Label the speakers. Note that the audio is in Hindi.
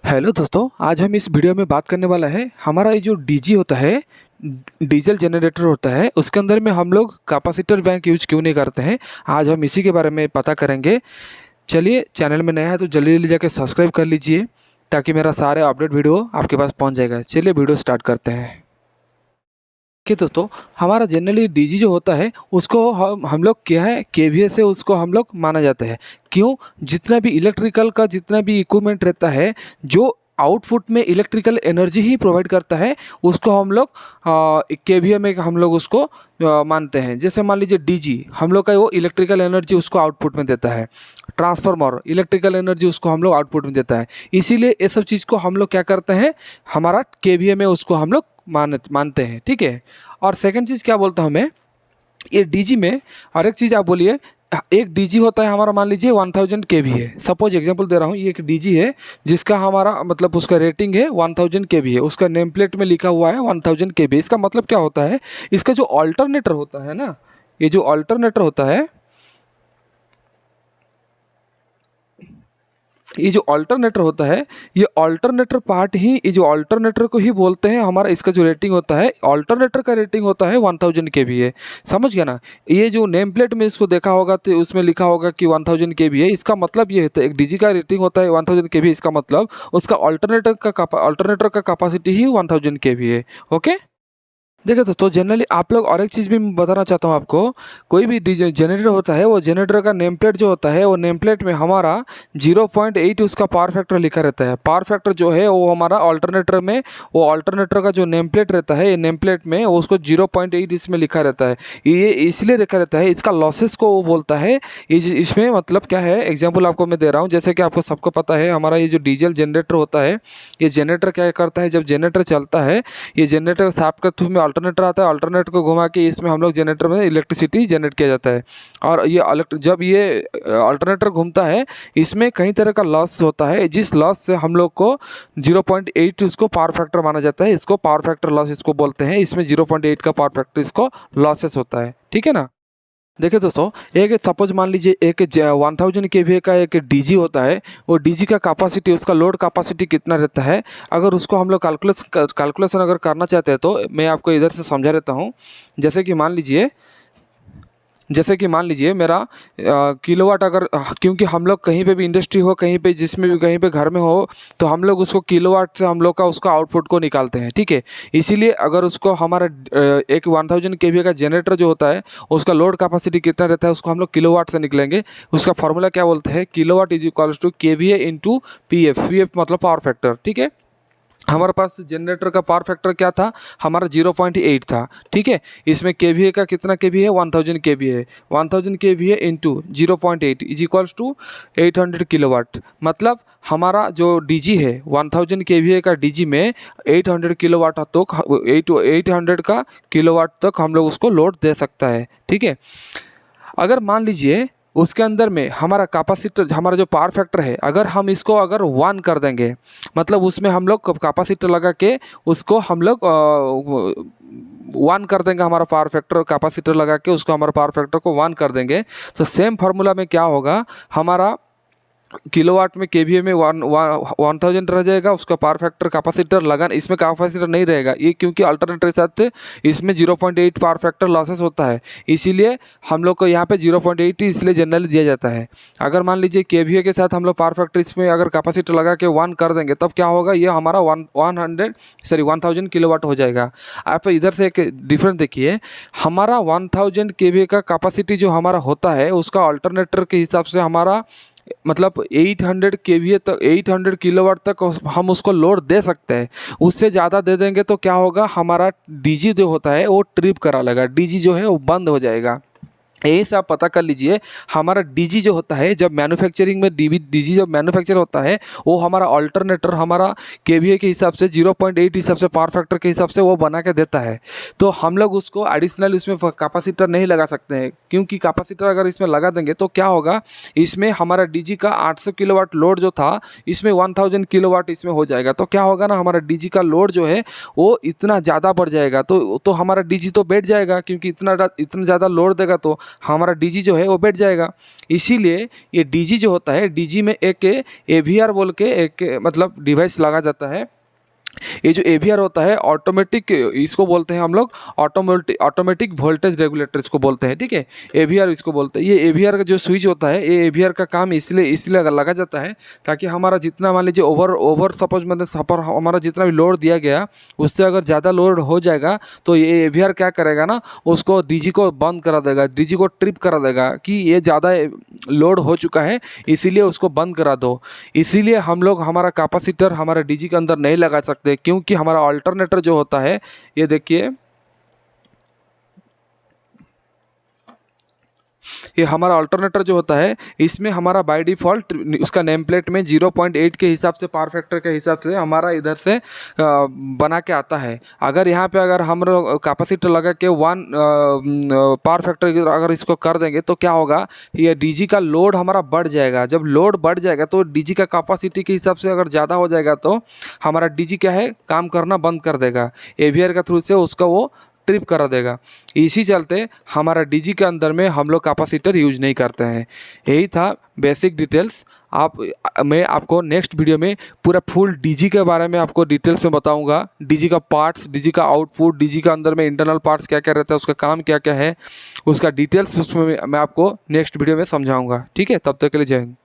Speaker 1: हेलो दोस्तों, आज हम इस वीडियो में बात करने वाला है हमारा ये जो डीजी होता है, डीजल जनरेटर होता है, उसके अंदर में हम लोग कैपेसिटर बैंक यूज क्यों नहीं करते हैं। आज हम इसी के बारे में पता करेंगे। चलिए, चैनल में नया है तो जल्दी जल्दी जाके सब्सक्राइब कर लीजिए ताकि मेरा सारे अपडेट वीडियो आपके पास पहुंच जाएगा। चलिए वीडियो स्टार्ट करते हैं। कि दोस्तों, हमारा जनरली डीजी जो होता है उसको हम लोग क्या है केवीए से उसको हम लोग माना जाता है। क्यों? जितना भी इलेक्ट्रिकल का जितना भी इक्विपमेंट रहता है जो आउटपुट में इलेक्ट्रिकल एनर्जी ही प्रोवाइड करता है उसको हम लोग केवीए में हम लोग उसको मानते हैं। जैसे मान लीजिए डीजी हम लोग का वो इलेक्ट्रिकल एनर्जी उसको आउटपुट में देता है, ट्रांसफार्मर इलेक्ट्रिकल एनर्जी उसको हम लोग आउटपुट में देता है। इसीलिए ये सब चीज़ को हम लोग क्या करते हैं, हमारा केवीए में उसको हम लोग मानते हैं। ठीक है। और सेकंड चीज़ क्या बोलता हूँ मैं, ये डीजी में और एक चीज़ आप बोलिए, एक डीजी होता है हमारा, मान लीजिए 1000 केवी है। सपोज एग्जांपल दे रहा हूँ, ये एक डीजी है जिसका हमारा मतलब उसका रेटिंग है 1000 केवी है, उसका नेम प्लेट में लिखा हुआ है 1000 केवी। इसका मतलब क्या होता है, इसका जो ऑल्टरनेटर होता है ना, ये जो ऑल्टरनेटर होता है, ये जो ऑल्टरनेटर होता है, ये ऑल्टरनेटर पार्ट ही, ये जो ऑल्टरनेटर को ही बोलते हैं हमारा। इसका जो रेटिंग होता है, ऑल्टरनेटर का रेटिंग होता है 1000 केवी है। समझ गया ना। ये जो नेम प्लेट में इसको देखा होगा तो उसमें लिखा होगा कि 1000 केवी है। इसका मतलब ये है, एक डीजी का रेटिंग होता है 1000 केवी, इसका मतलब उसका ऑल्टरनेटर का कैपेसिटी ही 1000 केवी है। ओके। देखिए दोस्तों, जनरली आप लोग और एक चीज़ भी बताना चाहता हूँ आपको। कोई भी जनरेटर होता है, वो जनरेटर का नेम प्लेट जो होता है, वो नेम प्लेट में हमारा 0.8 उसका पावर फैक्टर लिखा रहता है। पावर फैक्टर जो है वो हमारा ऑल्टरनेटर में, वो ऑल्टरनेटर का जो नेम प्लेट रहता है, ये नेम प्लेट में उसको 0.8 इसमें लिखा रहता है। ये इसलिए लिखा रहता है, इसका लॉसेस को वो बोलता है। इसमें मतलब क्या है, एग्जाम्पल आपको मैं दे रहा हूँ। जैसे कि आपको सबको पता है, हमारा ये जो डीजल जनरेटर होता है, ये जनरेटर क्या करता है, जब जनरेटर चलता है, ये जनरेटर शाफ्ट के थ्रू में अल्टरनेटर आता है, अल्टरनेटर को घुमा के इसमें हम लोग जनरेटर में इलेक्ट्रिसिटी जनरेट किया जाता है। और ये जब ये अल्टरनेटर घूमता है, इसमें कई तरह का लॉस होता है, जिस लॉस से हम लोग को 0.8 इसको पावर फैक्टर माना जाता है। इसको पावर फैक्टर लॉस इसको बोलते हैं। इसमें 0.8 का पावर फैक्टर इसको लॉसेस होता है। ठीक है ना। देखिए दोस्तों, एक सपोज मान लीजिए एक 1000 केवीए का एक डीजी होता है। वो डीजी का कैपेसिटी, उसका लोड कैपेसिटी कितना रहता है, अगर उसको हम लोग कैलकुलेशन अगर करना चाहते हैं तो मैं आपको इधर से समझा देता हूँ। जैसे कि मान लीजिए मेरा किलोवाट, अगर क्योंकि हम लोग कहीं पे भी इंडस्ट्री हो, कहीं पे जिसमें भी, कहीं पे घर में हो, तो हम लोग उसको किलोवाट से हम लोग का उसका आउटपुट को निकालते हैं। ठीक है। इसीलिए अगर उसको हमारा एक 1000 केवीए का जनरेटर जो होता है, उसका लोड कैपेसिटी कितना रहता है, उसको हम लोग किलोवाट से निकलेंगे। उसका फॉर्मूला क्या बोलते हैं, kilowatt is equals to KVA into PF मतलब पावर फैक्टर। ठीक है। हमारे पास जनरेटर का पावर फैक्टर क्या था, हमारा 0.8 था। ठीक है। इसमें केवीए का कितना केवी है, 1000 केवी है। 1000 केवी है into 0.8 is equals to 800 kilowatt. मतलब हमारा जो डीजी है, 1000 केवीए का डीजी में 800 किलोवाट तक, 800 का किलोवाट तक हम लोग उसको लोड दे सकता है। ठीक है। अगर मान लीजिए उसके अंदर में हमारा कैपेसिटर, हमारा जो पावर फैक्टर है, अगर हम इसको अगर 1 कर देंगे, मतलब उसमें हम लोग कैपेसिटर लगा के उसको हम लोग 1 कर देंगे, हमारा पावर फैक्टर कैपेसिटर लगा के उसको हमारा पावर फैक्टर को 1 कर देंगे, तो सेम फार्मूला में क्या होगा, हमारा किलोवाट में केवीए में 1000 रह जाएगा। उसका पावर फैक्टर कैपेसिटर लगा, इसमें कैपेसिटर नहीं रहेगा ये, क्योंकि अल्टरनेटर के साथ इसमें 0.8 पावर फैक्टर लॉसेस होता है। इसीलिए हम लोग को यहाँ पे 0.8 इसलिए जनरली दिया जाता है। अगर मान लीजिए केवीए के साथ हम लोग पावर फैक्टर इसमें अगर कैपेसिटर लगा के 1 कर देंगे, तब क्या होगा, ये हमारा 1000 किलोवाट हो जाएगा। आप इधर से एक डिफरेंस देखिए, हमारा 1000 केवीए का कैपेसिटी जो हमारा होता है, उसका अल्टरनेटर के हिसाब से हमारा मतलब 800 केवीए तक, 800 किलोवाट तक हम उसको लोड दे सकते हैं। उससे ज़्यादा दे देंगे तो क्या होगा, हमारा डीजी जो होता है वो ट्रिप करा लेगा, डीजी जो है वो बंद हो जाएगा। यही से आप पता कर लीजिए, हमारा डीजी जो होता है, जब मैन्युफैक्चरिंग में डीजी जब मैन्युफैक्चर होता है, वो हमारा अल्टरनेटर हमारा केवीए के हिसाब से 0.8 हिसाब से पावर फैक्टर के हिसाब से वो बना के देता है। तो हम लोग उसको एडिशनल इसमें कैपेसिटर नहीं लगा सकते हैं, क्योंकि कैपेसिटर अगर इसमें लगा देंगे तो क्या होगा, इसमें हमारा डीजी का 800 किलोवाट लोड जो था, इसमें 1000 किलोवाट इसमें हो जाएगा। तो क्या होगा ना, हमारा डीजी का लोड जो है वो इतना ज़्यादा बढ़ जाएगा, तो हमारा डीजी तो बैठ जाएगा, क्योंकि इतना ज़्यादा लोड देगा तो हमारा डीजी जो है वो बैठ जाएगा। इसीलिए ये डीजी जो होता है, डीजी में एक एवीआर बोल के एक मतलब डिवाइस लगा जाता है। ये जो एवीआर होता है ऑटोमेटिक, इसको बोलते हैं हम लोग ऑटोमेटिक वोल्टेज रेगुलेटर इसको बोलते हैं, ठीक है। एवीआर इसको बोलते हैं। ये एवीआर का जो स्विच होता है, ये एवीआर का काम इसलिए अगर लगा जाता है ताकि हमारा जितना मान लीजिए ओवर सपोज मतलब सपर हमारा जितना भी लोड दिया गया उससे अगर ज़्यादा लोड हो जाएगा तो ये एवीआर क्या करेगा ना, उसको डीजी को बंद करा देगा, डीजी को ट्रिप करा देगा कि ये ज़्यादा लोड हो चुका है इसीलिए उसको बंद करा दो। इसीलिए हम लोग हमारा कैपेसिटर हमारा डीजी के अंदर नहीं लगा सकते, क्योंकि हमारा अल्टरनेटर जो होता है, ये देखिए ये हमारा अल्टरनेटर जो होता है इसमें हमारा बाय डिफ़ॉल्ट उसका नेम प्लेट में 0.8 के हिसाब से पावर फैक्टर के हिसाब से हमारा इधर से बना के आता है। अगर यहाँ पे अगर हम लोग कैपेसिटर लगा के 1 पावर फैक्टर अगर इसको कर देंगे तो क्या होगा, ये डीजी का लोड हमारा बढ़ जाएगा। जब लोड बढ़ जाएगा तो डीजी का कैपेसिटी के हिसाब से अगर ज़्यादा हो जाएगा तो हमारा डीजी क्या है, काम करना बंद कर देगा, एवीआर के थ्रू से उसका वो ट्रिप करा देगा। इसी चलते हमारा डीजी के अंदर में हम लोग कैपेसिटर यूज नहीं करते हैं। यही था बेसिक डिटेल्स। मैं आपको नेक्स्ट वीडियो में पूरा फुल डीजी के बारे में आपको डिटेल्स में बताऊंगा। डीजी का पार्ट्स, डीजी का आउटपुट, डीजी का अंदर में इंटरनल पार्ट्स क्या क्या रहता है, उसका काम क्या क्या है, उसका डिटेल्स उसमें मैं आपको नेक्स्ट वीडियो में समझाऊंगा। ठीक है, तब तक के लिए जय हिंद।